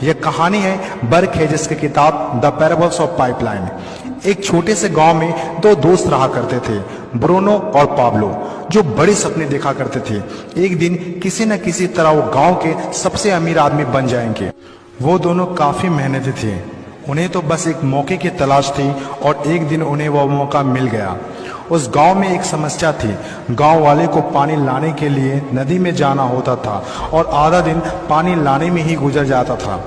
यह कहानी है बर्क हेजेस की किताब द पैराबल्स ऑफ पाइपलाइन। एक छोटे से गांव में दो दोस्त रहा करते थे, ब्रूनो और पाब्लो, जो बड़े सपने देखा करते थे। एक दिन किसी न किसी तरह वो गांव के सबसे अमीर आदमी बन जाएंगे। वो दोनों काफी मेहनती थे, उन्हें तो बस एक मौके की तलाश थी और एक दिन उन्हें वह मौका मिल गया। उस गांव में एक समस्या थी। गांव वाले को पानी लाने के लिए नदी में जाना होता था और आधा दिन पानी लाने में ही गुजर जाता था।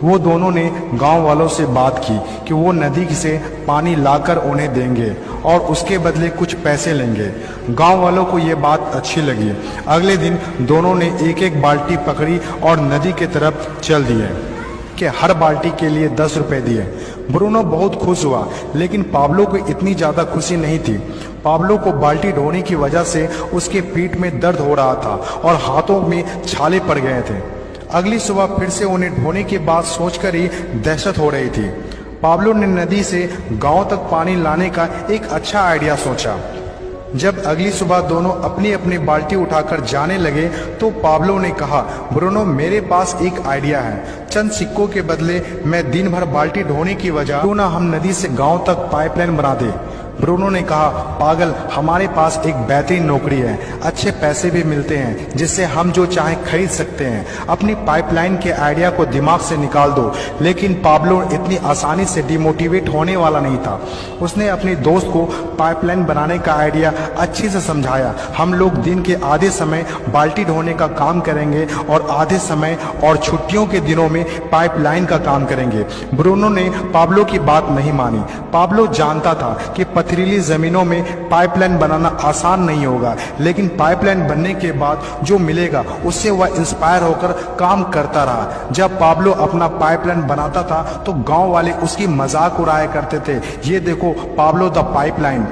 वो दोनों ने गांव वालों से बात की कि वो नदी से पानी लाकर उन्हें देंगे और उसके बदले कुछ पैसे लेंगे। गांव वालों को ये बात अच्छी लगी। अगले दिन दोनों ने एक एक बाल्टी पकड़ी और नदी की तरफ चल दिए कि हर बाल्टी के लिए 10 रुपए दिए। ब्रूनो बहुत खुश हुआ, लेकिन पाब्लो को इतनी ज्यादा खुशी नहीं थी। पाब्लो को बाल्टी ढोने की वजह से उसके पीठ में दर्द हो रहा था और हाथों में छाले पड़ गए थे। अगली सुबह फिर से उन्हें ढोने की बात सोचकर ही दहशत हो रही थी। पाब्लो ने नदी से गांव तक पानी लाने का एक अच्छा आइडिया सोचा। जब अगली सुबह दोनों अपनी अपनी बाल्टी उठाकर जाने लगे तो पाब्लो ने कहा, ब्रूनो, मेरे पास एक आइडिया है। चंद सिक्कों के बदले मैं दिन भर बाल्टी ढोने की वजह क्यों ना हम नदी से गांव तक पाइपलाइन बना दें। ब्रूनो ने कहा, पागल, हमारे पास एक बेहतरीन नौकरी है, अच्छे पैसे भी मिलते हैं, जिससे हम जो चाहें खरीद सकते हैं। अपनी पाइपलाइन के आइडिया को दिमाग से निकाल दो। लेकिन पाब्लो इतनी आसानी से डिमोटिवेट होने वाला नहीं था। उसने अपने दोस्त को पाइपलाइन बनाने का आइडिया अच्छे से समझाया। हम लोग दिन के आधे समय बाल्टी ढोने का काम करेंगे और आधे समय और छुट्टियों के दिनों में पाइपलाइन का काम करेंगे। ब्रूनो ने पाब्लो की बात नहीं मानी। पाब्लो जानता था कि पथरीली जमीनों में पाइपलाइन बनाना आसान नहीं होगा, लेकिन पाइपलाइन बनने के बाद जो मिलेगा उससे वह इंस्पायर होकर काम करता रहा। जब पाब्लो अपना पाइपलाइन बनाता था तो गांव वाले उसकी मजाक उड़ाया करते थे, ये देखो Pablo the pipeline.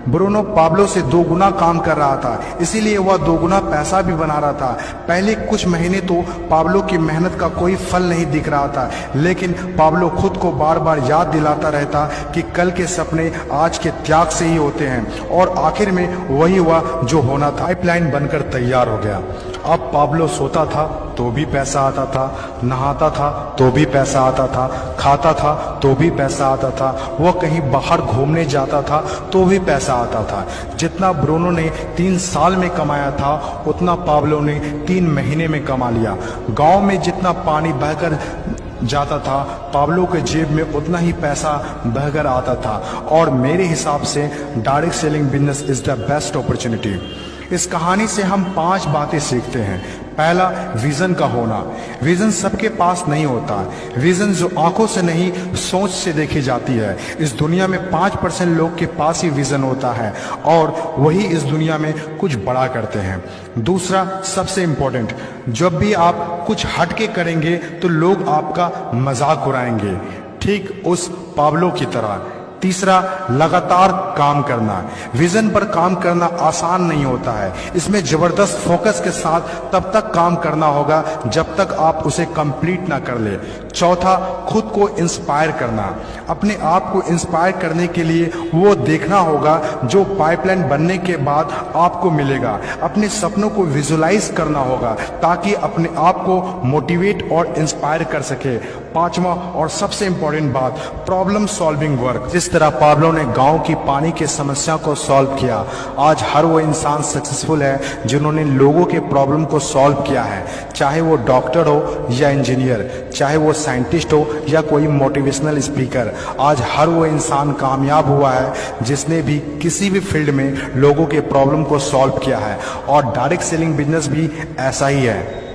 Bruno Pablo से 2 गुना काम कर रहा था, इसीलिए वह 2 गुना पैसा भी बना रहा था। पहले कुछ महीने तो पाब्लो की मेहनत का कोई फल नहीं दिख रहा था, लेकिन पाब्लो खुद को बार बार याद दिलाता रहता कि कल के सपने आज के त्याग से ही होते हैं, और आखिर में वही हुआ जो होना था। पाइपलाइन बनकर तैयार हो गया। अब पाब्लो सोता था तो भी पैसा आता था, नहाता था तो भी पैसा आता था, खाता था तो भी पैसा आता था, वह कहीं बाहर घूमने जाता था तो भी पैसा आता था। जितना ब्रूनो ने 3 साल में कमाया था उतना पाब्लो ने 3 महीने में कमा लिया। गांव में जितना पानी बहकर जाता था, पाब्लो के जेब में उतना ही पैसा बहकर आता था। और मेरे हिसाब से direct selling business is the best opportunity. इस कहानी से हम 5 बातें सीखते हैं। पहला, विजन का होना। विजन सबके पास नहीं होता। विजन जो आंखों से नहीं सोच से देखी जाती है। इस दुनिया में 5% लोग के पास ही विजन होता है और वही इस दुनिया में कुछ बड़ा करते हैं। दूसरा, सबसे इंपॉर्टेंट, जब भी आप कुछ हटके करेंगे तो लोग आपका मजाक उड़ाएंगे, ठीक उस पाब्लो की तरह। तीसरा, लगातार काम करना। विजन पर काम करना आसान नहीं होता है। इसमें जबरदस्त फोकस के साथ तब तक काम करना होगा जब तक आप उसे कंप्लीट ना कर ले। चौथा, खुद को इंस्पायर करना। अपने आप को इंस्पायर करने के लिए वो देखना होगा जो पाइपलाइन बनने के बाद आपको मिलेगा। अपने सपनों को विजुलाइज करना होगा ताकि अपने आप को मोटिवेट और इंस्पायर कर सके। पांचवा और सबसे इंपॉर्टेंट बात, प्रॉब्लम सॉल्विंग वर्क। जिस तरह पाब्लो ने गांव की पानी की समस्या को सॉल्व किया, आज हर वो इंसान सक्सेसफुल है जिन्होंने लोगों के प्रॉब्लम को सॉल्व किया है। चाहे वो डॉक्टर हो या इंजीनियर, चाहे वो साइंटिस्ट हो या कोई मोटिवेशनल स्पीकर, आज हर वो इंसान कामयाब हुआ है जिसने भी किसी भी फील्ड में लोगों के प्रॉब्लम को सॉल्व किया है। और डायरेक्ट सेलिंग बिजनेस भी ऐसा ही है।